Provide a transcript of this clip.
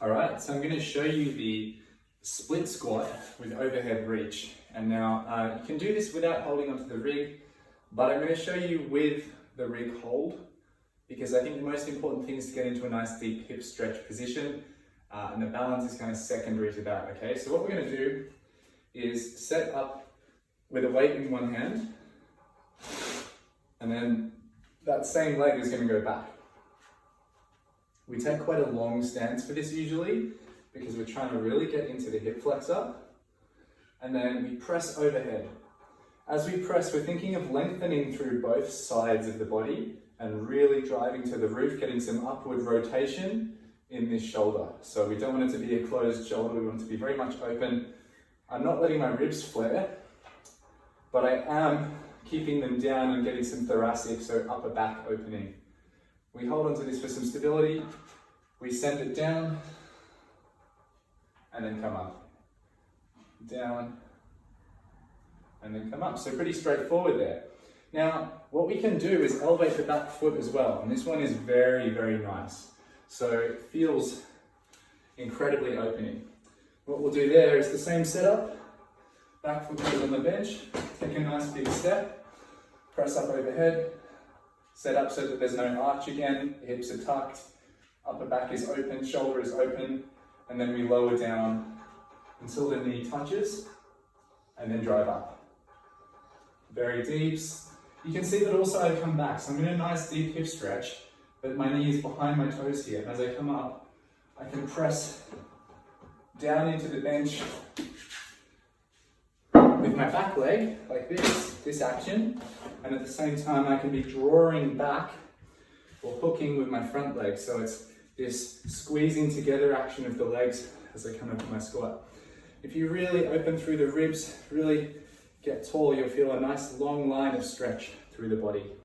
All right, so I'm going to show you the split squat with overhead reach. And now you can do this without holding onto the rig, but I'm going to show you with the rig hold, because I think the most important thing is to get into a nice deep hip stretch position, and the balance is kind of secondary to that, okay? So what we're going to do is set up with a weight in one hand, and then that same leg is going to go back. We take quite a long stance for this usually, because we're trying to really get into the hip flexor, and then we press overhead. As we press, we're thinking of lengthening through both sides of the body and really driving to the roof, getting some upward rotation in this shoulder. So we don't want it to be a closed shoulder, we want it to be very much open. I'm not letting my ribs flare, but I am keeping them down and getting some thoracic, so upper back opening. We hold onto this for some stability, we send it down, and then come up. Down, and then come up. So pretty straightforward there. Now, what we can do is elevate the back foot as well, and this one is very, very nice. So it feels incredibly opening. What we'll do there is the same setup, back foot goes on the bench, take a nice big step, press up overhead, set up so that there's no arch again, the hips are tucked, upper back is open, shoulder is open, and then we lower down until the knee touches, and then drive up. Very deep. You can see that also I come back, so I'm in a nice deep hip stretch, but my knee is behind my toes here. As I come up, I can press down into the bench with my back leg, like this action, and at the same time I can be drawing back or hooking with my front leg. So it's this squeezing together action of the legs as I come up my squat. If you really open through the ribs, really get tall, you'll feel a nice long line of stretch through the body.